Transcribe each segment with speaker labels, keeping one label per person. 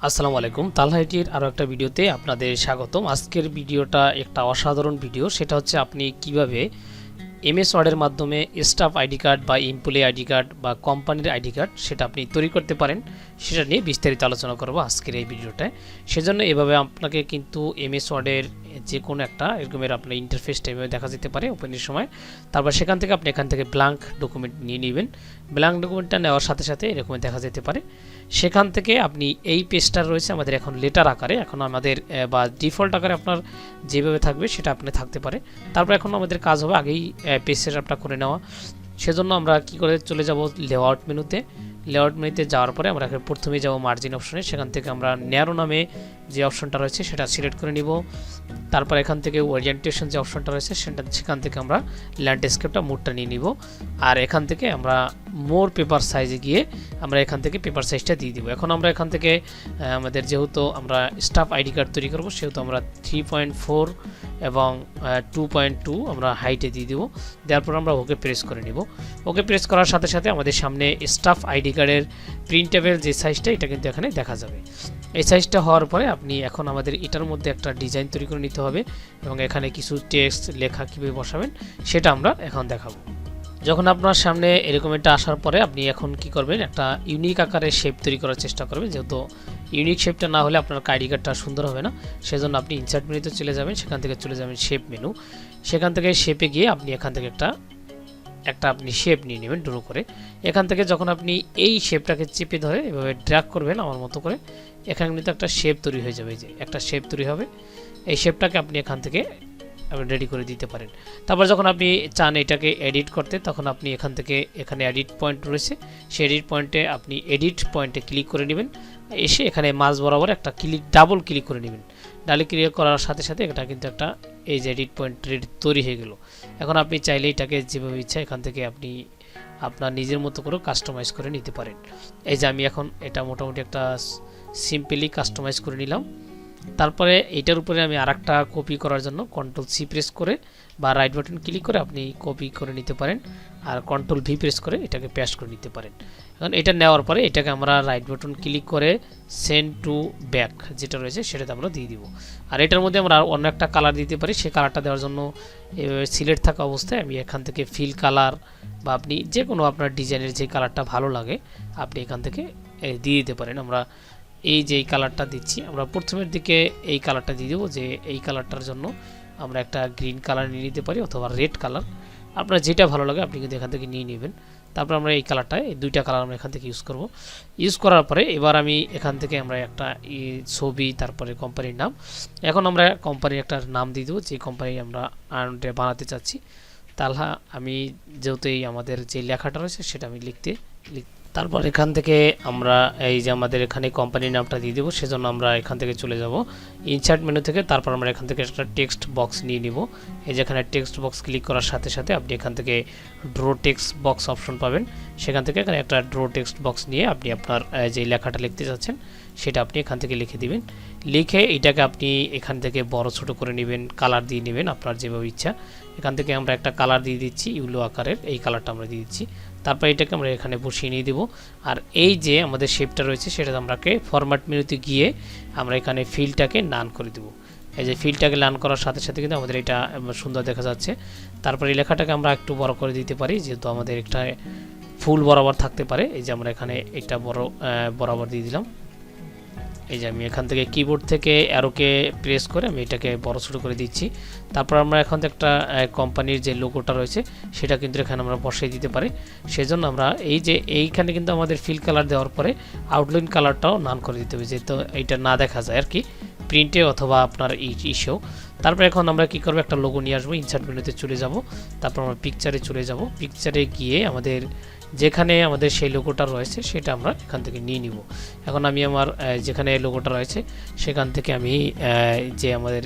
Speaker 1: আসসালামু আলাইকুম। তালহা আইটির আরও একটা ভিডিওতে আপনাদের স্বাগতম। আজকের ভিডিওটা একটা অসাধারণ ভিডিও। সেটা হচ্ছে আপনি কিভাবে এমএস ওয়ার্ডের মাধ্যমে স্টাফ আইডি কার্ড বা এমপ্লয়ি আইডি কার্ড বা কোম্পানির আইডি কার্ড সেটা আপনি তৈরি করতে পারেন, সেটা নিয়ে বিস্তারিত আলোচনা করব আজকের এই ভিডিওটায়। সেজন্য এভাবে আপনাকে কিন্তু এমএস ওয়ার্ডের যে কোনো একটা এরকমের আপনার ইন্টারফেসটা এভাবে দেখা যেতে পারে ওপেনের সময়। তারপর সেখান থেকে আপনি এখান থেকে ব্ল্যাঙ্ক ডকুমেন্ট নিয়ে নেবেন। ব্ল্যাঙ্ক ডকুমেন্টটা নেওয়ার সাথে সাথে এরকম দেখা যেতে পারে। সেখান থেকে আপনি এই পেজটা রয়েছে আমাদের এখন লেটার আকারে, এখন আমাদের বা ডিফল্ট আকারে আপনার যেভাবে থাকবে সেটা আপনি থাকতে পারে। তারপর এখন আমাদের কাজ হবে আগেই পেজ সেটআপটা করে নেওয়া। সেজন্য আমরা কি করে চলে যাব লেআউট মেনুতে। লেআউট মেনুতে যাওয়ার পরে আমরা প্রথমে যাব মার্জিন অপশনে। সেখান থেকে আমরা ন্যারো নামে যে অপশনটা রয়েছে সেটা সিলেক্ট করে নিব। তারপর এখান থেকে ওরিয়েন্টেশন যে অপশনটা রয়েছে সেখান থেকে আমরা ল্যান্ডস্কেপটা মোডটা নিয়ে নিব। আর এখান থেকে আমরা মোর পেপার সাইজে গিয়ে আমরা এখান থেকে পেপার সাইজটা দিয়ে দিব। এখন আমরা এখান থেকে আমাদের যেহেতু আমরা স্টাফ আইডি কার্ড তৈরি করব সেহেতু আমরা 3.4 এবং 2.2 আমরা হাইটে দিয়ে দিব। দেওয়ার পর আমরা ওকে প্রেস করে নিব। ওকে প্রেস করার সাথে সাথে আমাদের সামনে স্টাফ আইডি কার্ডের প্রিন্টেবল যে সাইজটা এটা কিন্তু এখানে দেখা যাবে। এই সাইজটা হওয়ার পরে আপনি এখন আমাদের এটার মধ্যে একটা ডিজাইন তৈরি করে নিতে হবে এবং এখানে কিছু টেক্সট লেখা কীভাবে বসাবেন সেটা আমরা এখন দেখাবো। যখন আপনার সামনে এরকম একটা আসার পরে আপনি এখন কি করবেন, একটা ইউনিক আকারে শেপ তৈরি করার চেষ্টা করবেন। যেহেতু ইউনিক শেপটা না হলে আপনার আইডি কার্ডটা সুন্দর হবে না, সেজন্য আপনি ইনসার্ট মেনুতে চলে যাবেন। সেখান থেকে চলে যাবেন শেপ মেনু। সেখান থেকে শেপে গিয়ে আপনি এখান থেকে একটা আপনি শেপ নিয়ে নেবেন ড্র করে। এখান থেকে যখন আপনি এই শেপটাকে চেপে ধরে এভাবে ড্র্যাগ করবেন আমার মতো করে, এখানে কিন্তু একটা শেপ তৈরি হয়ে যাবে। যে একটা শেপ তৈরি হবে, এই শেপটাকে আপনি এখান থেকে রেডি করে দিতে পারেন। তারপর যখন আপনি চান এটাকে এডিট করতে, তখন আপনি এখান থেকে এখানে এডিট পয়েন্ট রয়েছে, সেই এডিট পয়েন্টে আপনি এডিট পয়েন্টে ক্লিক করে নেবেন। এসে এখানে মাঝ বরাবর একটা ডাবল ক্লিক করে নেবেন। ডাবল ক্লিক করার সাথে সাথে এটা কিন্তু একটা এই যে এডিট পয়েন্ট তৈরি হয়ে গেল। এখন আপনি চাইলে এটাকে যেভাবে ইচ্ছা এখান থেকে আপনি আপনার নিজের মতো করে কাস্টমাইজ করে নিতে পারেন। এই যে আমি এখন এটা মোটামুটি একটা সিম্পলি কাস্টমাইজ করে নিলাম। তারপরে এটার উপরে আমি আরেকটা কপি করার জন্য কন্ট্রোল-সি প্রেস করে বা রাইট বাটন ক্লিক করে আপনি কপি করে নিতে পারেন, আর কন্ট্রোল-ভি প্রেস করে এটাকে পেস্ট করে নিতে পারেন। এখন এটা নেওয়ার পরে এটাকে আমরা রাইট বাটন ক্লিক করে সেন্ড টু ব্যাক যেটা রয়েছে সেটাতে আমরা দিয়ে দিব। আর এটার মধ্যে আমরা অন্য একটা কালার দিতে পারি। সেই কালারটা দেওয়ার জন্য সিলেক্ট থাকা অবস্থায় আমি এখান থেকে ফিল কালার বা আপনি যে কোনো আপনার ডিজাইনের যে কালারটা ভালো লাগে আপনি এখান থেকে দিয়ে দিতে পারেন। আমরা এই যে এই কালারটা দিচ্ছি, আমরা প্রথমের দিকে এই কালারটা দিয়ে দেবো। যে এই কালারটার জন্য আমরা একটা গ্রিন কালার নিয়ে নিতে পারি অথবা রেড কালার, আপনার যেটা ভালো লাগে আপনি কিন্তু এখান থেকে নিয়ে নেবেন। তারপর আমরা এই কালারটা, এই দুইটা কালার আমরা এখান থেকে ইউজ করব। ইউজ করার পরে এবার আমি এখান থেকে আমরা একটা ছবি, তারপরে কোম্পানির নাম, এখন আমরা কোম্পানির একটা নাম দিয়ে দেবো যে কোম্পানি আমরা বানাতে চাচ্ছি। তাহলে আমি যেহেতু এই আমাদের যে লেখাটা রয়েছে সেটা আমি তারপর এখান থেকে আমরা এই যে আমাদের এখানে কোম্পানির নামটা দিয়ে দেবো। সেজন্য আমরা এখান থেকে চলে যাব ইনসার্ট মেনু থেকে। তারপর আমরা এখান থেকে একটা টেক্সট বক্স নিয়ে নিব। এই যেখানে টেক্সট বক্স ক্লিক করার সাথে সাথে আপনি এখান থেকে ড্র টেক্সট বক্স অপশন পাবেন। সেখান থেকে এখানে একটা ড্র টেক্সট বক্স নিয়ে আপনি আপনার যে লেখাটা লিখতে চাচ্ছেন সেটা আপনি এখান থেকে লিখে দিবেন। লিখে এটাকে আপনি এখান থেকে বড় ছোট করে নেবেন, কালার দিয়ে নেবেন আপনার যেভাবে ইচ্ছা। এখান থেকে আমরা একটা কালার দিয়ে দিচ্ছি, ইউলো আকারের এই কালারটা আমরা দিয়ে দিচ্ছি। তারপর এটাকে আমরা এখানে বসিয়ে নিয়ে দেবো। আর এই যে আমাদের শেপটা রয়েছে সেটা আমরাকে ফরম্যাট মেনুতে গিয়ে আমরা এখানে ফিলটাকে নান করে দেবো। এই যে ফিলটাকে নান করার সাথে সাথে কিন্তু আমাদের এটা সুন্দর দেখা যাচ্ছে। তারপর এই লেখাটাকে আমরা একটু বড় করে দিতে পারি, যেহেতু আমাদের একটা ফুল বরাবর থাকতে পারে। এই যে আমরা এখানে এটা বরাবর দিয়ে দিলাম। এই যে আমি এখান থেকে কিবোর্ড থেকে অ্যারোকে প্রেস করে আমি এটাকে বড় ছোট করে দিচ্ছি। তারপর আমরা এখন একটা কোম্পানির যে লোগোটা রয়েছে সেটা কিন্তু এখানে আমরা বসিয়ে দিতে পারি। সেজন্য আমরা এই যে এইখানে কিন্তু আমাদের ফিল কালার দেওয়ার পরে আউটলাইন কালারটাও নান করে দিতে হবে, যেহেতু এইটা না দেখা যায় আর কি প্রিন্টে অথবা আপনার ইস্যু। তারপর এখন আমরা কি করব, একটা লোগো নিয়ে আসবো। ইনসার্ট মেনুতে চলে যাব, তারপর আমরা পিকচারে চলে যাব। পিকচারে গিয়ে আমাদের যেখানে আমাদের সেই লোগোটা রয়েছে সেটা আমরা এখান থেকে নিয়ে নিব। এখন আমি আমার যেখানে লোগোটা রয়েছে সেখান থেকে আমি যে আমাদের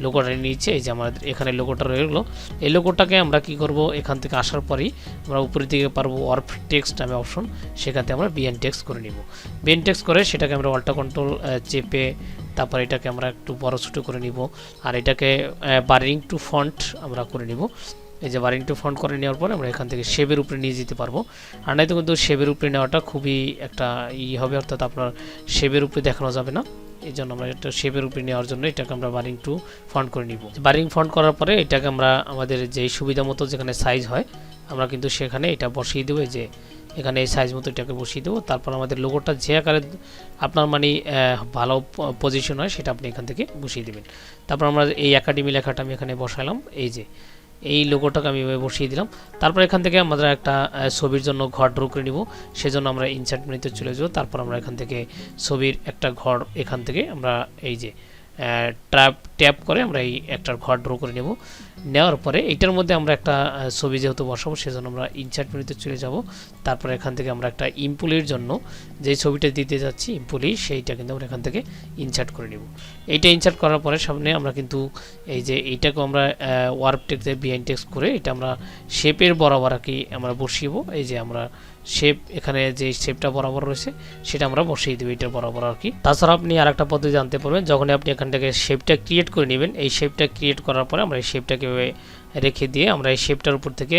Speaker 1: লোগোটা নিয়েছি, এই যে আমাদের এখানে লোগোটা রয়ে গেলো। এই লোগোটাকে আমরা কি করব, এখান থেকে আসার পরেই আমরা উপরের দিকে পারবো ওয়ার্প টেক্সট নামে অপশন, সেখান থেকে আমরা বিএন টেক্সট করে নিব। বিএন টেক্সট করে সেটাকে আমরা অল্টা কন্ট্রোল চেপে তারপর এটাকে আমরা একটু বড় ছোটো করে নিব। আর এটাকে বারিং টু ফন্ট আমরা করে নিব। এই যে বারিং টু ফন্ট করে নেওয়ার পরে আমরা এখান থেকে শেপের উপরে নিয়ে যেতে পারবো। আর নয়তো কিন্তু শেপের উপরে নেওয়াটা খুবই একটা হবে, অর্থাৎ আপনার শেপের উপরে দেখানো যাবে না। এই জন্য আমরা এটা শেপের উপরে নেওয়ার জন্য এটাকে আমরা বারিং টু ফন্ট করে নিব। বারিং ফন্ট করার পরে এটাকে আমরা আমাদের যেই সুবিধা মতো যেখানে সাইজ হয় আমরা কিন্তু সেখানে এটা বসিয়ে দেবো। যে এখানে এই সাইজ মতো এটাকে বসিয়ে দেবো। তারপর আমাদের লোগোটা যে আকারে আপনার মানে ভালো পজিশন হয় সেটা আপনি এখান থেকে বসিয়ে দেবেন। তারপর আমরা এই একাডেমি লেখাটা আমি এখানে বসালাম, এই যে এই লোগোটাকে আমি এভাবে বসিয়ে দিলাম। তারপর এখান থেকে আমরা একটা ছবির জন্য ঘর ড্র করে নিব। সেজন্য আমরা ইনসার্ট মেনুতে চলে যাব। তারপর আমরা এখান থেকে ছবির একটা ঘর এখান থেকে আমরা এই যে ট্যাপ করে আমরা এই একটা ঘর ড্র করে নেব। নেওয়ার পরে এইটার মধ্যে আমরা একটা ছবি যেহেতু বসাবো সেজন্য আমরা ইনসার্ট মেনুতে চলে যাব। তারপর এখান থেকে আমরা একটা ইমপ্লয়ির জন্য যে ছবিটা দিতে যাচ্ছি ইমপ্লয়ি, সেইটা কিন্তু আমরা এখান থেকে ইনসার্ট করে নেব। এইটা ইনসার্ট করার পরে সামনে আমরা কিন্তু এই যে এইটাকে আমরা ওয়ার্প টেক্সটে বিহাইন্ড টেক্সট করে এটা আমরা শেপের বরাবর আর কি আমরা বসিয়েব। এই যে আমরা শেপ এখানে যে শেপটা বরাবর রয়েছে সেটা আমরা বসিয়ে দেবো এটার বরাবর আর কি। তাছাড়া আপনি আরেকটা পদ্ধতি জানতে পারবেন, যখন আপনি এখান থেকে শেপটা ক্রিয়েট করে নেবেন, এই শেপটা ক্রিয়েট করার পরে আমরা এই শেপটাকে রেখে দিয়ে আমরা এই শেপটার উপর থেকে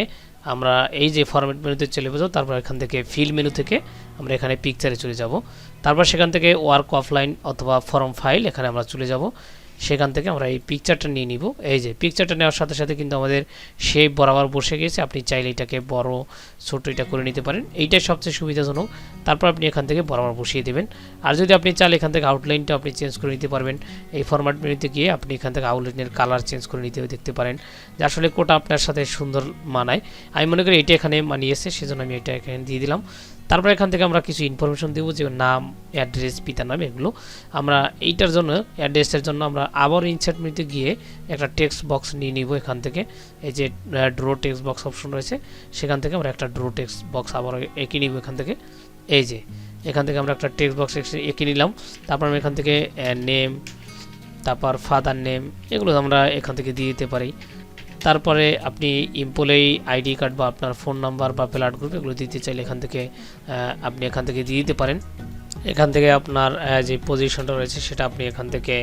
Speaker 1: আমরা এই যে ফরম্যাট মেনুতে চলে যাব। তারপর এখান থেকে ফিল মেনু থেকে আমরা এখানে পিকচারে চলে যাব। তারপর সেখান থেকে ওয়ার্ক অফলাইন অথবা ফর্ম ফাইল এখানে আমরা চলে যাব। সেখান থেকে আমরা এই পিকচারটা নিয়ে নিব। এই যে পিকচারটা নেওয়ার সাথে সাথে কিন্তু আমাদের শেপ বরাবর বসে গেছে। আপনি চাইলে এটাকে বড় ছোট এটা করে নিতে পারেন, এইটাই সবচেয়ে সুবিধাজনক। তারপর আপনি এখান থেকে বরাবর বসিয়ে দেবেন। আর যদি আপনি চাইলে এখান থেকে আউটলাইনটা আপনি চেঞ্জ করে নিতে পারবেন। এই ফরম্যাট মেনুতে গিয়ে আপনি এখান থেকে আউটলাইনের কালার চেঞ্জ করে নিতে দেখতে পারেন যে আসলে কোটা আপনার সাথে সুন্দর মানায়। আমি মনে করি এটা এখানে মানিয়েছে, সেজন্য আমি এটা এখানে দিয়ে দিলাম। তারপর এখান থেকে আমরা কিছু ইনফরমেশন দেবো, যে নাম, অ্যাড্রেস, পিতার নাম, এগুলো আমরা এইটার জন্য অ্যাড্রেসের জন্য আমরা আবার ইনসার্ট মেনুতে গিয়ে একটা টেক্সট বক্স নিয়ে নিব। এখান থেকে এই যে ড্র টেক্সট বক্স অপশন রয়েছে সেখান থেকে আমরা একটা ড্র টেক্সট বক্স আবার এঁকে নিব। এখান থেকে এই যে এখান থেকে আমরা একটা টেক্সট বক্স এঁকে নিলাম। তারপর আমরা এখান থেকে নেম, তারপর ফাদার নেম, এগুলো আমরা এখান থেকে দিয়ে দিতে পারি। তারপরে আপনি এমপ্লয়ি আইডি কার্ড বা আপনার ফোন নাম্বার বা ব্লাড গ্রুপ এগুলো দিতে চাইলে এখান থেকে আপনি এখান থেকে দিয়ে দিতে পারেন। এখান থেকে আপনার যে পজিশনটা রয়েছে সেটা আপনি এখান থেকে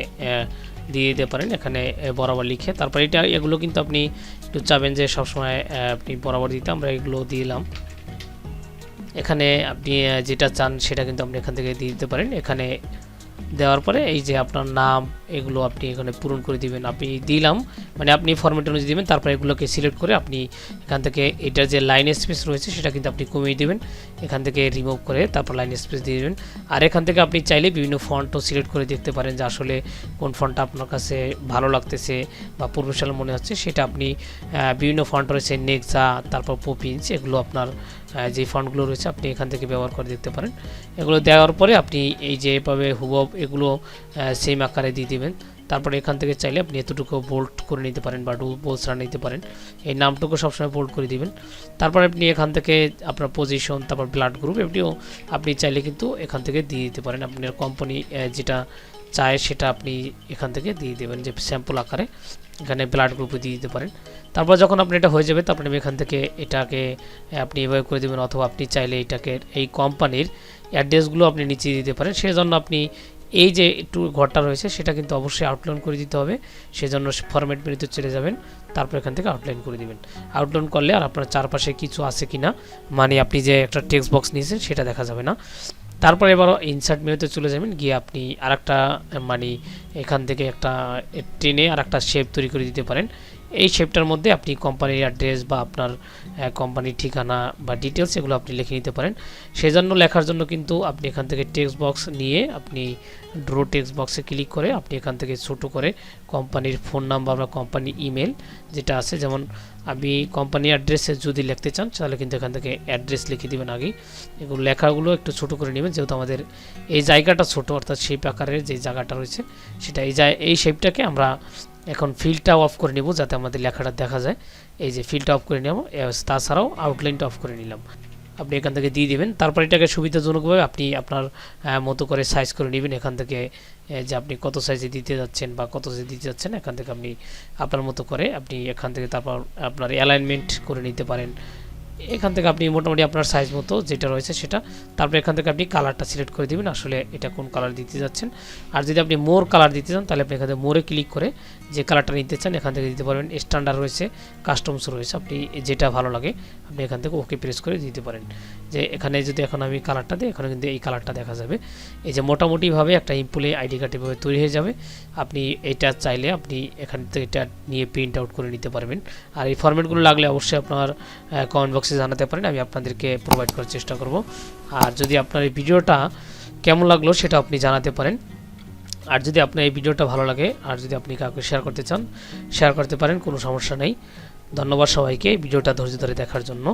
Speaker 1: দিয়ে দিতে পারেন এখানে বরাবর লিখে। তারপর এগুলো কিন্তু আপনি একটু চাবেন যে সবসময় আপনি বরাবর দিতে, আমরা এগুলো দিলাম। এখানে আপনি যেটা চান সেটা কিন্তু আপনি এখান থেকে দিয়ে দিতে পারেন। এখানে দেওয়ার পরে এই যে আপনার নাম এগুলো আপনি এখানে পূরণ করে দিবেন। আপনি দিলাম মানে আপনি ফরম্যাট অনুযায়ী দিবেন। তারপর এগুলোকে সিলেক্ট করে আপনি এখান থেকে এটার যে লাইন স্পেস রয়েছে সেটা কিন্তু আপনি কমিয়ে দিবেন। এখান থেকে রিমুভ করে তারপর লাইন স্পেস দিয়ে দিবেন। আর এখান থেকে আপনি চাইলে বিভিন্ন ফন্টও সিলেক্ট করে দেখতে পারেন যে আসলে কোন ফন্টটা আপনার কাছে ভালো লাগতেছে বা প্রফেশনাল মনে হচ্ছে। সেটা আপনি বিভিন্ন ফন্ট রয়েছে, নেক্সা, তারপর পপিন্স, এগুলো আপনার যে ফন্টগুলো রয়েছে আপনি এখান থেকে ব্যবহার করে দেখতে পারেন। এগুলো দেওয়ার পরে আপনি এই যে এভাবে হুবহু এগুলো সেম আকারে দিয়ে দিবেন। তারপরে এখান থেকে চাইলে আপনি এতটুকু বোল্ড করে নিতে পারেন বা বোলসরা নিতে পারেন। এই নামটুকু সবসময় বোল্ড করে দিবেন। তারপর আপনি এখান থেকে আপনার পজিশন, তারপর ব্লাড গ্রুপ এমনিও আপনি চাইলে কিন্তু এখান থেকে দিয়ে দিতে পারেন। আপনার কোম্পানি যেটা চায় সেটা আপনি এখান থেকে দিয়ে দেবেন, যে স্যাম্পল আকারে এখানে ব্লাড গ্রুপে দিয়ে দিতে পারেন। তারপর যখন আপনি এটা হয়ে যাবে তারপরে এখান থেকে এটাকে আপনি এভাবে করে দেবেন, অথবা আপনি চাইলে এটাকে এই কোম্পানির অ্যাড্রেসগুলো আপনি নিচে দিতে পারেন। সেজন্য আপনি এই যে একটু ঘরটা রয়েছে সেটা কিন্তু অবশ্যই আউটলাইন করে দিতে হবে। সেজন্য ফরম্যাট মেনুতে চলে যাবেন, তারপর এখান থেকে আউটলাইন করে দিবেন। আউটলাইন করলে আর আপনার চারপাশে কিছু আছে কিনা, মানে আপনি যে একটা টেক্সট বক্স নিয়েছেন সেটা দেখা যাবে না। তারপর এবার ইনসার্ট মেনুতে চলে যাবেন, গিয়ে আপনি আরেকটা মানে এখান থেকে একটা টেনে আরেকটা শেপ তৈরি করে দিতে পারেন। এই শেপটার মধ্যে আপনি কোম্পানির অ্যাড্রেস বা আপনার কোম্পানির ঠিকানা বা ডিটেলস এগুলো আপনি লিখে নিতে পারেন। সেজন্য লেখার জন্য কিন্তু আপনি এখান থেকে টেক্সট বক্স নিয়ে আপনি ড্র টেক্সট বক্সে ক্লিক করে আপনি এখান থেকে ছোট করে কোম্পানির ফোন নাম্বার বা কোম্পানির ইমেল যেটা আছে, যেমন আপনি কোম্পানির অ্যাড্রেসে যদি লিখতে চান তাহলে কিন্তু এখান থেকে অ্যাড্রেস লিখে দিবেন আগেই। এগুলো লেখাগুলো একটু ছোট করে নেবেন, যেহেতু আমাদের এই জায়গাটা ছোট, অর্থাৎ শেপ আকারের যে জায়গাটা রয়েছে সেটা এই শেপটাকে আমরা এখন ফিলটা অফ করে নেব যাতে আমাদের লেখাটা দেখা যায়। এই যে ফিলটা অফ করে নেব, তাছাড়াও আউটলাইনটা অফ করে নিলাম। আপনি এখান থেকে দিয়ে দিবেন। তারপর এটাকে সুবিধাজনকভাবে আপনি আপনার মতো করে সাইজ করে নেবেন। এখান থেকে যে আপনি কত সাইজে দিতে যাচ্ছেন বা কত সাইজে দিতে যাচ্ছেন এখান থেকে আপনি আপনার মতো করে আপনি এখান থেকে তারপর আপনার অ্যালাইনমেন্ট করে নিতে পারেন। এখান থেকে আপনি মোটামুটি আপনার সাইজ মতো যেটা রয়েছে সেটা, তারপর এখান থেকে আপনি কালারটা সিলেক্ট করে দিবেন আসলে এটা কোন কালার দিতে যাচ্ছেন। আর যদি আপনি মোর কালার দিতে চান তাহলে আপনি এখান থেকে মোরে ক্লিক করে যে কালারটা নিতে চান এখান থেকে দিতে পারবেন। স্ট্যান্ডার্ড রয়েছে, কাস্টমস রয়েছে, আপনি যেটা ভালো লাগে আপনি এখান থেকে ওকে প্রেস করে দিতে পারেন। যে এখানে যদি এখন আমি কালারটা দিই এখানে কিন্তু এই কালারটা দেখা যাবে। এই যে মোটামুটিভাবে একটা এমপ্লয়ি আইডি কার্ড এভাবে তৈরি হয়ে যাবে। আপনি এটা চাইলে আপনি এখান থেকে এটা নিয়ে প্রিন্ট আউট করে নিতে পারবেন। আর এই ফরম্যাটগুলো লাগলে অবশ্যই আপনার কমেন্ট বক্সে জানাতে পারেন, আমি আপনাদেরকে প্রোভাইড করার চেষ্টা করব। আর যদি আপনার এই ভিডিওটা কেমন লাগলো সেটা আপনি জানাতে পারেন। আর যদি আপনার এই ভিডিওটা ভালো লাগে আর যদি আপনি কাউকে শেয়ার করতে চান শেয়ার করতে পারেন, কোনো সমস্যা নেই। ধন্যবাদ সবাইকে ভিডিওটা ধৈর্য ধরে দেখার জন্য।